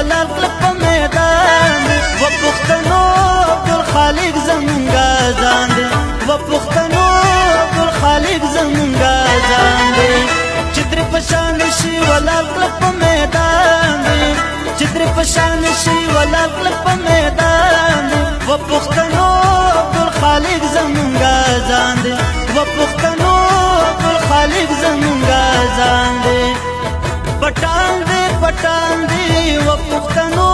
ولال کلک په میدان دی و پښتنو عبدالخالق زمونږه ځان دی و پښتنو عبدالخالق زمونږه ځان دی چې ترې په شان شي ولال کلک په میدان دی چې ترې په شان شي ولال کلک په میدان دی و پښتنو عبدالخالق زمونږه ځان دی و پښتنو عبدالخالق زمونږه ځان دی پټان دی پټان دی و پښتنو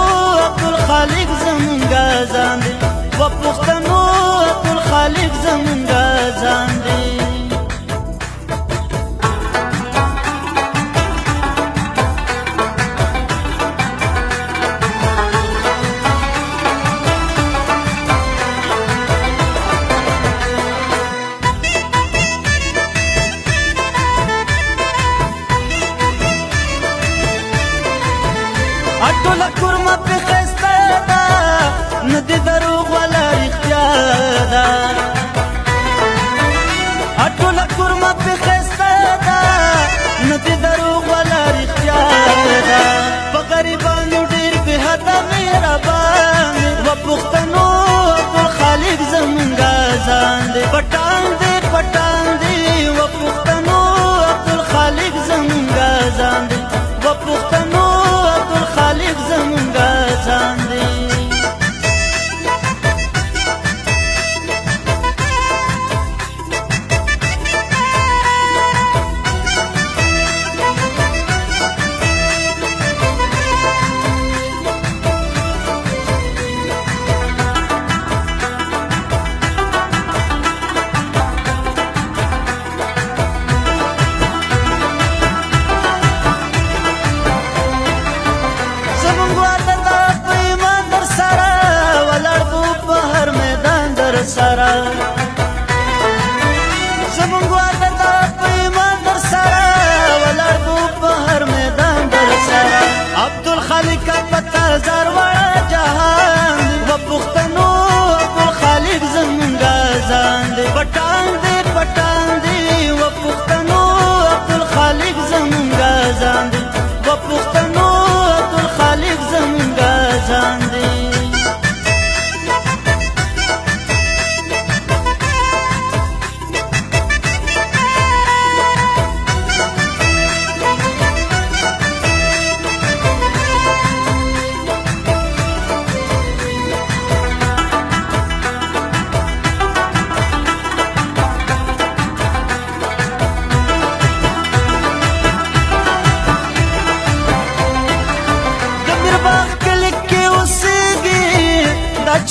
عبدالخالق زمونږه ځان دی و پښتنو عبدالخالق زمونږه ځان دی اټوله کورمه پې ښایسته ده نه د دروغ والا رښتیا ده اټوله کورمه پې ښایسته ده نه د دروغ والا رښتیا ده په غریبانو ډېر بې حده مهربان دی و پښتنو عبدالخالق زمونږه ځان دی پټان دی پټان دی و پښتنو عبدالخالق زمونږه ځان دی و پښتنو عبدالخالق زمونږه ځان دی سره زمونږ واده ده په ایمان در سره ولاړ بو په هر میدان در سره عبدالخالق په تزار واړه جهان دی و پښتنو عبدالخالق زمونږه ځان دی پټان دی پټان دی و پښتنو عبدالخالق زمونږه ځان دی و پښتنو عبدالخالق زمونږه ځان دی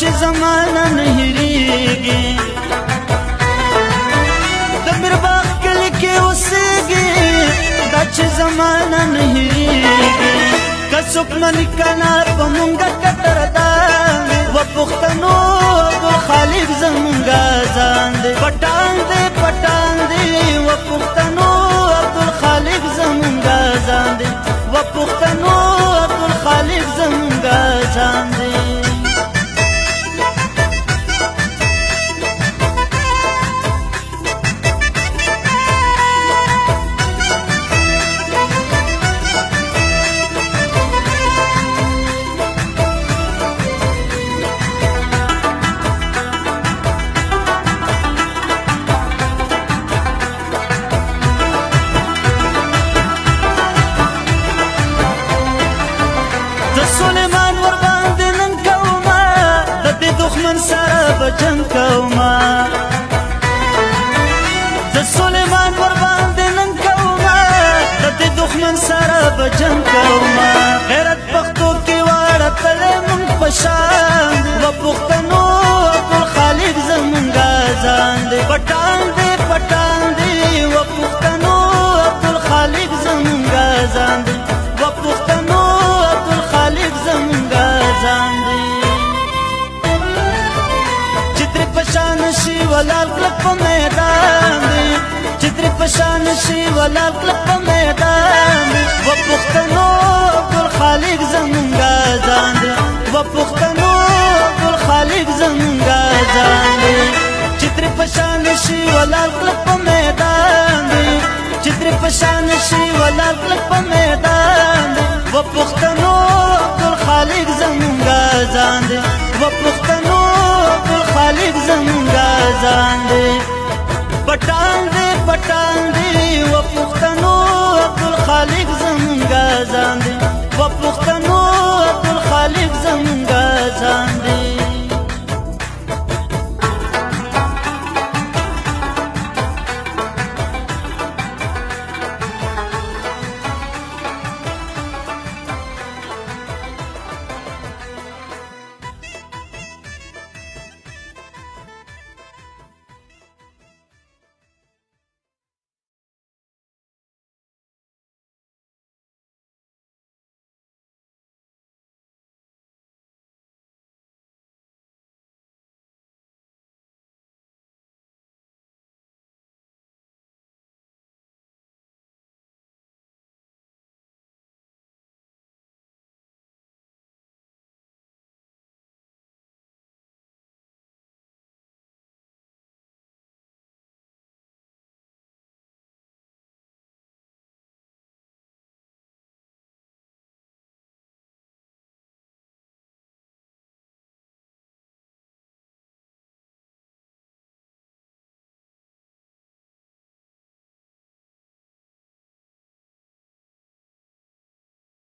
چې زمانه نه هېرېږي د میرباغ کلي کې اوسېږي دا چې زمانه نه هېرېږي که څوک مني که نه په مونږه قدردان دی و پښتنو عبدالخالق زمونږه ځان دی پټان دی پټان دی و پښتنو عبدالخالق زمونږه ځان دی و پښتنو عبدالخالق زمونږه ځان دی دښمن سره به جنګ کومه د سلیمان ورباندې نن کومه د دې دښمن سره به جنګ کومه غیرت پښتو کې واړه تلې مونږ په شان دی و پښتنو عبدالخالق زمونږه ځان دی پټان دی پټان دی و پښتنو عبدالخالق زمونږه ځان دی و پښتنو عبدالخالق زمونږه ځان دی پشان شي ولال کلک په میدان دی چې ترې پشان شي ولال کلک په میدان دی و پښتنو عبدالخالق زمونږه ځان دی و پښتنو عبدالخالق زمونږه ځان دی چې ترې پشان شي ولال کلک په میدان دی چې ترې پشان شي ولال کلک په میدان دی و پښتنو عبدالخالق پټان دی و پښتنو عبدالخالق زمونږ ځان دی